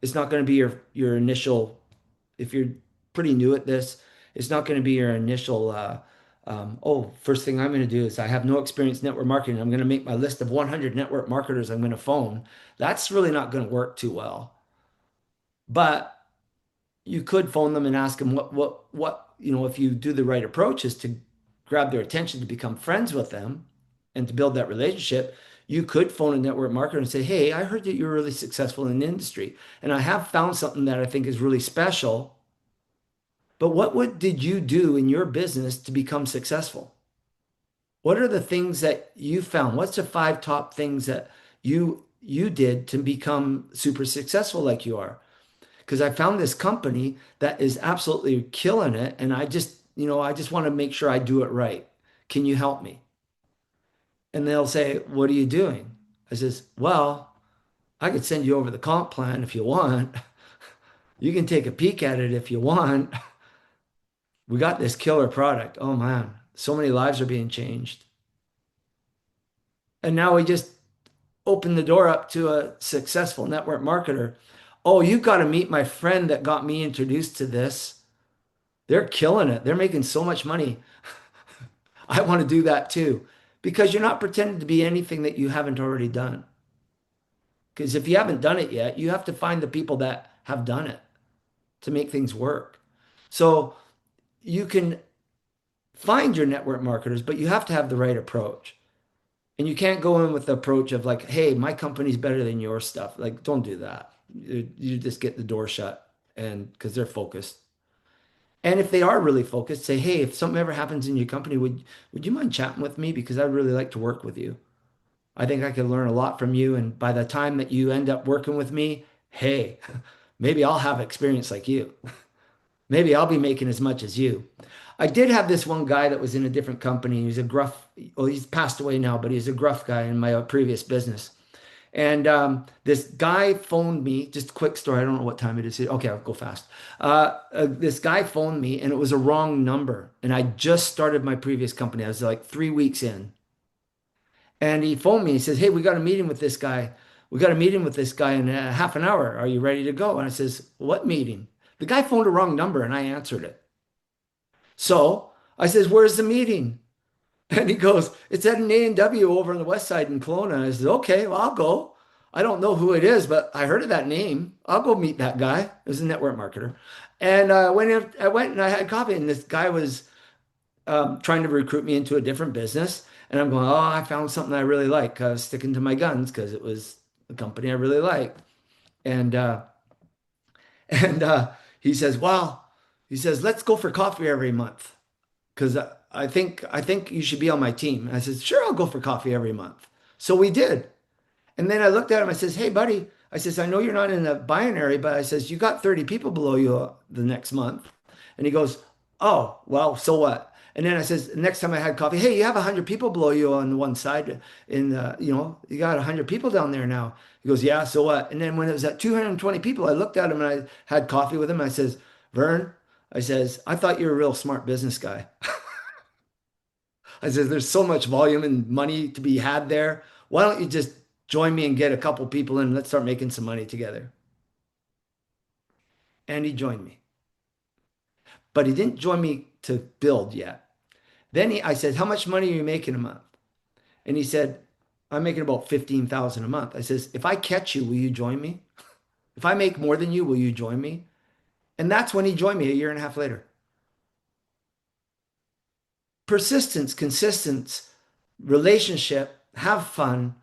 It's not going to be your initial, if you're pretty new at this, it's not going to be your initial, first thing I'm going to do is I have no experience network marketing. I'm going to make my list of 100 network marketers I'm going to phone. That's really not going to work too well. But you could phone them and ask them what, if you do the right approach is to grab their attention to become friends with them and to build that relationship. You could phone a network marketer and say, hey, I heard that you're really successful in the industry, and I have found something that I think is really special. But did you do in your business to become successful? What are the things that you found? What's the five top things that you did to become super successful like you are? Because I found this company that is absolutely killing it, and I just want to make sure I do it right. Can you help me? And they'll say, what are you doing? I says, well, I could send you over the comp plan if you want. You can take a peek at it if you want. We got this killer product. Oh man, so many lives are being changed. And now we just open the door up to a successful network marketer. Oh, you got to meet my friend that got me introduced to this. They're killing it. They're making so much money. I want to do that too. Because you're not pretending to be anything that you haven't already done. Because if you haven't done it yet, you have to find the people that have done it to make things work. So you can find your network marketers, but you have to have the right approach. And you can't go in with the approach of like, hey, my company's better than your stuff. Like, don't do that. You just get the door shut and because they're focused. And if they are really focused, say, hey, if something ever happens in your company, would you mind chatting with me? Because I'd really like to work with you. I think I could learn a lot from you. And by the time that you end up working with me, hey, maybe I'll have experience like you. Maybe I'll be making as much as you. I did have this one guy that was in a different company. He was a gruff, well, he's passed away now, but he's a gruff guy in my previous business. And this guy phoned me, just a quick story. I don't know what time it is. Okay, I'll go fast. This guy phoned me and it was a wrong number. And I just started my previous company. I was like 3 weeks in. And he phoned me. He says, hey, we got a meeting with this guy. We got a meeting with this guy in half an hour. Are you ready to go? And I says, what meeting? The guy phoned a wrong number and I answered it. So I says, where's the meeting? And he goes, it's at an A&W over on the west side in Kelowna. I said, okay, well, I'll go. I don't know who it is, but I heard of that name. I'll go meet that guy. It was a network marketer. And I went and I had coffee, and this guy was trying to recruit me into a different business. And I'm going, oh, I found something I really like. I was sticking to my guns because it was a company I really liked. And and he says, well, he says, let's go for coffee every month because I think you should be on my team. And I said, sure, I'll go for coffee every month. So we did. And then I looked at him. I says, hey, buddy. I says, I know you're not in the binary, but I says, you got 30 people below you the next month. And he goes, oh, well, so what? And then I says, next time I had coffee, hey, you have 100 people below you on one side. You got 100 people down there now. He goes, yeah, so what? And then when it was at 220 people, I looked at him and I had coffee with him. I says, Vern, I says, I thought you were a real smart business guy. I says, there's so much volume and money to be had there. Why don't you just join me and get a couple people in and let's start making some money together? And he joined me. But he didn't join me to build yet. Then I said, how much money are you making a month? And he said, I'm making about 15,000 a month. I says, if I catch you, will you join me? If I make more than you, will you join me? And that's when he joined me a year and a half later. Persistence, consistency, relationship, have fun,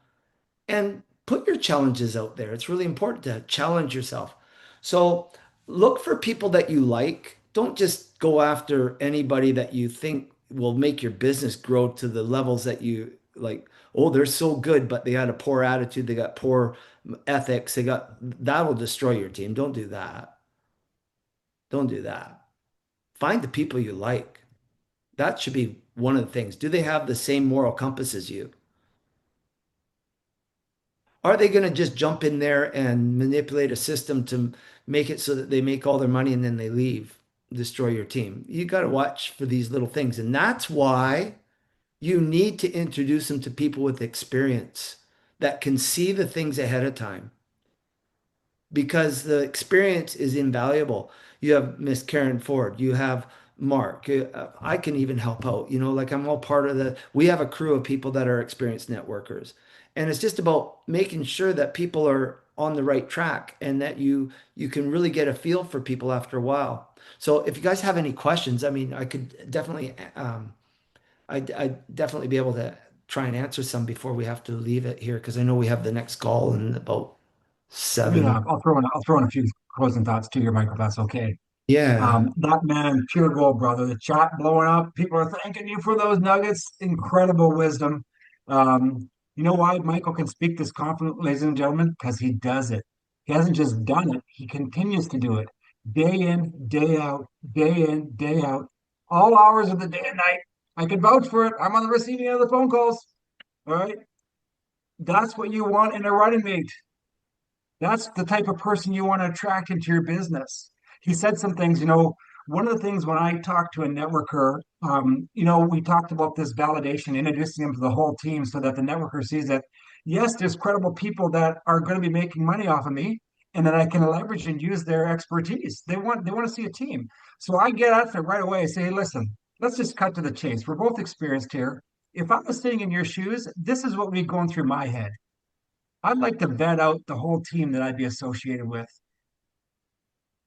and put your challenges out there. It's really important to challenge yourself. So look for people that you like. Don't just go after anybody that you think will make your business grow to the levels that you like. Oh, they're so good, but they got a poor attitude. They got poor ethics. That'll destroy your team. Don't do that. Don't do that. Find the people you like. That should be one of the things. Do they have the same moral compass as you? Are they going to just jump in there and manipulate a system to make it so that they make all their money and then they leave, destroy your team? You got to watch for these little things. And that's why you need to introduce them to people with experience that can see the things ahead of time because the experience is invaluable. You have Miss Karen Ford, you have Mark. I can even help out, like I'm all part of we have a crew of people that are experienced networkers. And it's just about making sure that people are on the right track and that you can really get a feel for people after a while. So if you guys have any questions, I mean, I could definitely I'd definitely be able to try and answer some before we have to leave it here because I know we have the next call in about Yeah, 7. I'll throw in a few closing thoughts to your Michael, if that's okay. Yeah. That man, pure gold, brother. The chat blowing up. People are thanking you for those nuggets. Incredible wisdom. You know why Michael can speak this confident, ladies and gentlemen? Because he does it. He hasn't just done it, he continues to do it day in, day out, day in, day out, all hours of the day and night. I can vouch for it. I'm on the receiving end of the phone calls. All right. That's what you want in a running mate. That's the type of person you want to attract into your business. He said some things, one of the things when I talked to a networker, we talked about this validation, introducing them to the whole team so that the networker sees that, yes, there's credible people that are going to be making money off of me and that I can leverage and use their expertise. They want to see a team. So I get at it right away and say, hey, listen, let's just cut to the chase. We're both experienced here. If I was sitting in your shoes, this is what would be going through my head. I'd like to vet out the whole team that I'd be associated with.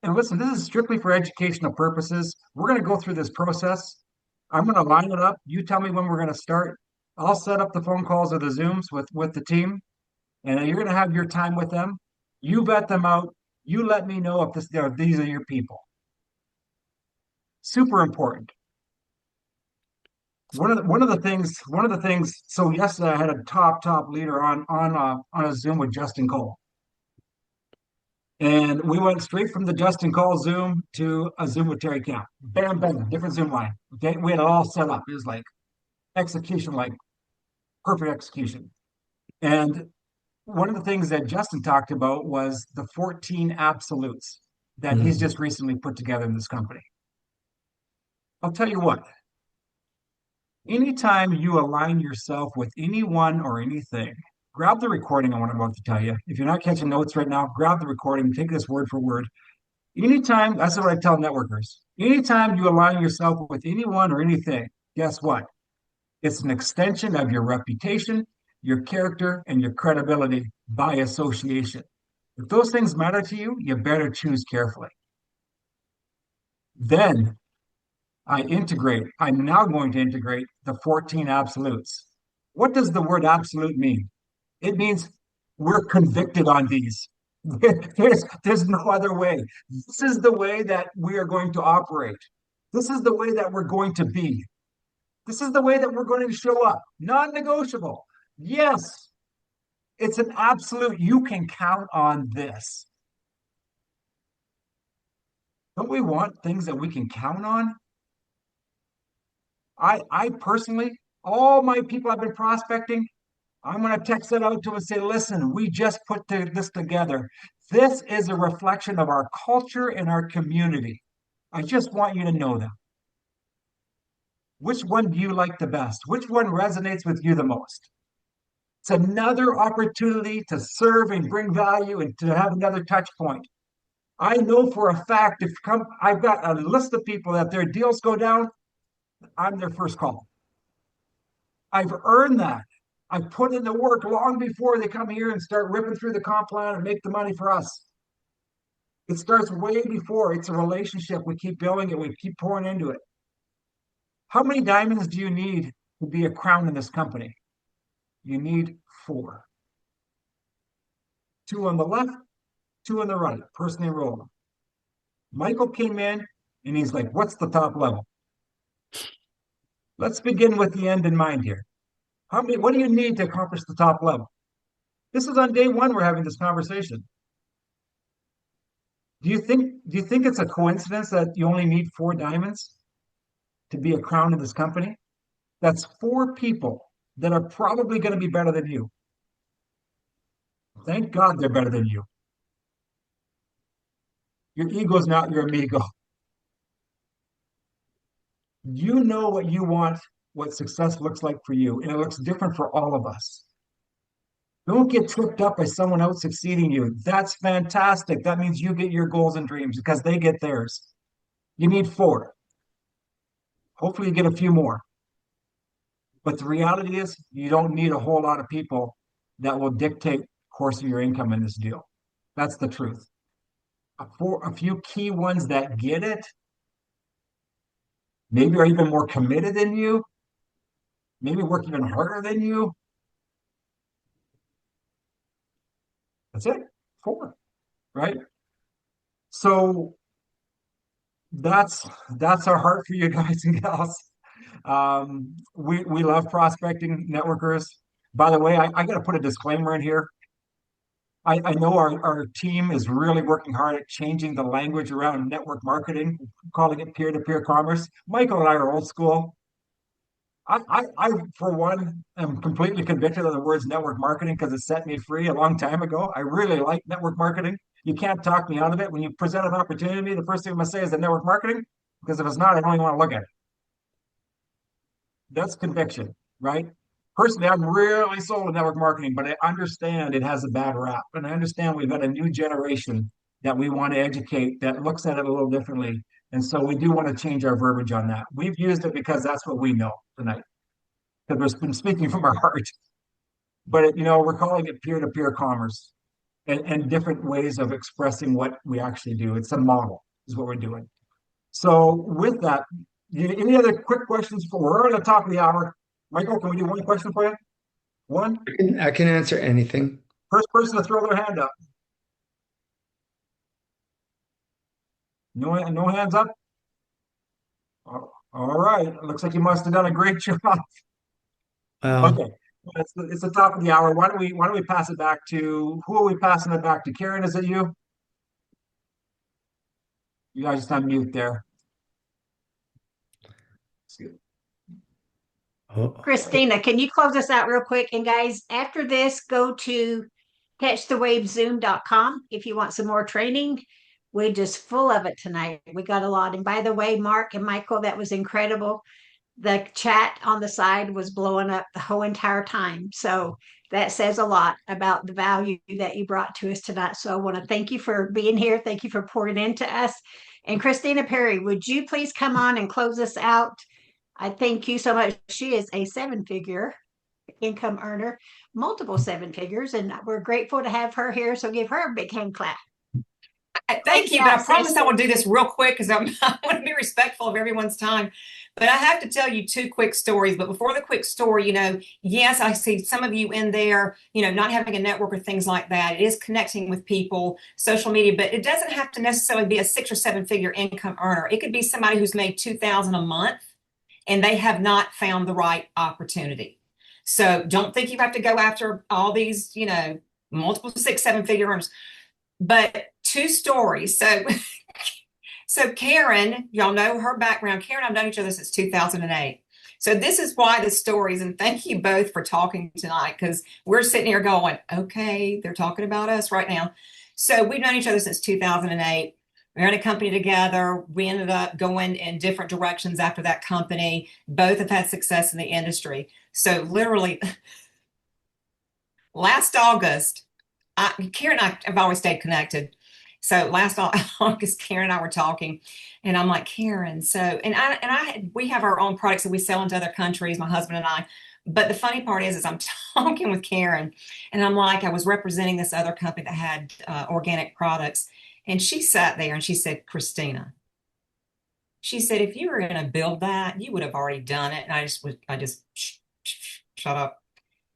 And listen, this is strictly for educational purposes. We're going to go through this process. I'm going to line it up. You tell me when we're going to start. I'll set up the phone calls or the Zooms with the team, and you're going to have your time with them. You vet them out. You let me know if these are your people. Super important. One of the things. So yesterday I had a top leader on a Zoom with Justin Cole. And we went straight from the Justin Call Zoom to a Zoom with Terry Camp. Bam, bam, different Zoom line. Okay. We had it all set up. It was like execution, like perfect execution. And one of the things that Justin talked about was the 14 absolutes that he's Mm. just recently put together in this company. I'll tell you what, anytime you align yourself with anyone or anything, grab the recording on what I'm about to tell you. If you're not catching notes right now, grab the recording, take this word for word. Anytime, that's what I tell networkers. Anytime you align yourself with anyone or anything, guess what? It's an extension of your reputation, your character, and your credibility by association. If those things matter to you, you better choose carefully. Then I'm now going to integrate the 14 absolutes. What does the word absolute mean? It means we're convicted on these. There's no other way. This is the way that we are going to operate. This is the way that we're going to be. This is the way that we're going to show up. Non-negotiable. Yes, it's an absolute. You can count on this. Don't we want things that we can count on? I personally, all my people I've been prospecting, I'm going to text it out to them and say, listen, we just put this together. This is a reflection of our culture and our community. I just want you to know that. Which one do you like the best? Which one resonates with you the most? It's another opportunity to serve and bring value and to have another touch point. I know for a fact I've got a list of people that their deals go down, I'm their first call. I've earned that. I put in the work long before they come here and start ripping through the comp plan and make the money for us. It starts way before. It's a relationship. We keep building it. We keep pouring into it. How many diamonds do you need to be a crown in this company? You need 4. 2 on the left, 2 on the right, personally enrolled. Michael came in and he's like, what's the top level? Let's begin with the end in mind here. What do you need to accomplish the top level? This is on day 1 we're having this conversation. Do you think it's a coincidence that you only need 4 diamonds to be a crown in this company? That's 4 people that are probably going to be better than you. Thank God they're better than you. Your ego's not your amigo. You know what you want, what success looks like for you, and it looks different for all of us. Don't get tripped up by someone else succeeding you. That's fantastic. That means you get your goals and dreams because they get theirs. You need 4. Hopefully, you get a few more. But the reality is, you don't need a whole lot of people that will dictate the course of your income in this deal. That's the truth. A few key ones that get it, maybe are even more committed than you, maybe work even harder than you. That's it. 4, right? So that's our heart for you guys and gals. We love prospecting networkers. By the way, I got to put a disclaimer in here. I know our team is really working hard at changing the language around network marketing, calling it peer-to-peer commerce. Michael and I are old school. I, for one, am completely convicted of the words network marketing because it set me free a long time ago. I really like network marketing. You can't talk me out of it. When you present an opportunity, the first thing I'm going to say is the network marketing, because if it's not, I don't even want to look at it. That's conviction, right? Personally, I'm really sold on network marketing, but I understand it has a bad rap. And I understand we've got a new generation that we want to educate that looks at it a little differently. And so we do want to change our verbiage on that. We've used it because that's what we know tonight, because we've been speaking from our heart. But we're calling it peer-to-peer commerce and different ways of expressing what we actually do. It's a model, is what we're doing. So with that, any other quick questions before we're at the top of the hour? Michael, can we do one question for you? One? I can answer anything. First person to throw their hand up. No hands up? All right. It looks like you must have done a great job. Okay. It's the top of the hour. Why don't we pass it back to who are we passing it back to? Karen, is it you? You guys just unmute there. Christina, can you close us out real quick? And guys, after this, go to catchthewavezoom.com if you want some more training. We're just full of it tonight. We got a lot. And by the way, Mark and Michael, that was incredible. The chat on the side was blowing up the whole entire time. So that says a lot about the value that you brought to us tonight. So I want to thank you for being here. Thank you for pouring into us. And Christina Perry, would you please come on and close us out? I thank you so much. She is a 7-figure income earner, multiple 7 figures, and we're grateful to have her here. So give her a big hand clap. Thank you, but I promise I will do this real quick because I want to be respectful of everyone's time. But I have to tell you 2 quick stories. But before the quick story, yes, I see some of you in there, not having a network or things like that. It is connecting with people, social media, but it doesn't have to necessarily be a 6 or 7-figure income earner. It could be somebody who's made $2,000 a month and they have not found the right opportunity. So don't think you have to go after all these, multiple 6, 7-figure earners. But 2 stories. So Karen, y'all know her background. Karen, I've known each other since 2008. So this is why the stories, and thank you both for talking tonight, because we're sitting here going, okay, they're talking about us right now. So we've known each other since 2008. We're in a company together. We ended up going in different directions after that company. Both have had success in the industry. So literally last August, Karen and I have always stayed connected. So last August, Karen and I were talking, and I'm like, Karen, we have our own products that we sell into other countries, my husband and I. But the funny part is I'm talking with Karen, and I'm like, I was representing this other company that had organic products. And she sat there and she said, Christina, she said, if you were going to build that, you would have already done it. And I just shut up.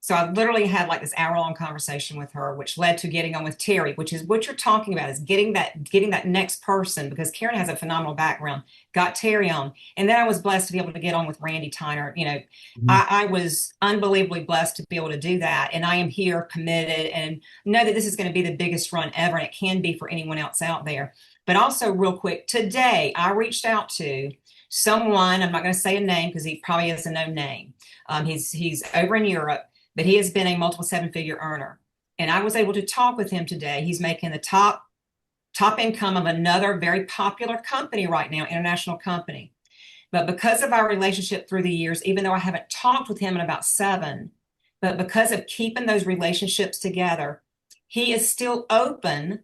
So I literally had like this hour-long conversation with her, which led to getting on with Terry, which is what you're talking about, is getting that next person, because Karen has a phenomenal background, got Terry on. And then I was blessed to be able to get on with Randy Tyner. I was unbelievably blessed to be able to do that. And I am here committed and know that this is going to be the biggest run ever. And it can be for anyone else out there. But also real quick, today I reached out to someone, I'm not going to say a name because he probably is a known name. He's over in Europe, but he has been a multiple 7-figure earner. And I was able to talk with him today. He's making the top income of another very popular company right now, international company. But because of our relationship through the years, even though I haven't talked with him in about 7, but because of keeping those relationships together, he is still open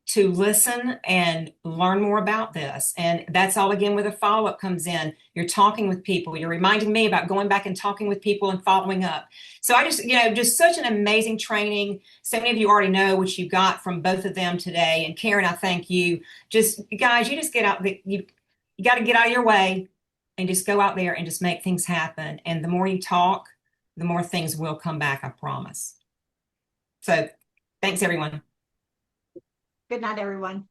to listen and learn more about this. And that's all, again, where the follow-up comes in. You're talking with people. You're reminding me about going back and talking with people and following up. So I just such an amazing training. So many of you already know what you got from both of them today. And Karen, I thank you. Just guys, you just get out, you got to get out of your way and just go out there and just make things happen. And the more you talk, the more things will come back, I promise. So thanks, everyone. Good night, everyone.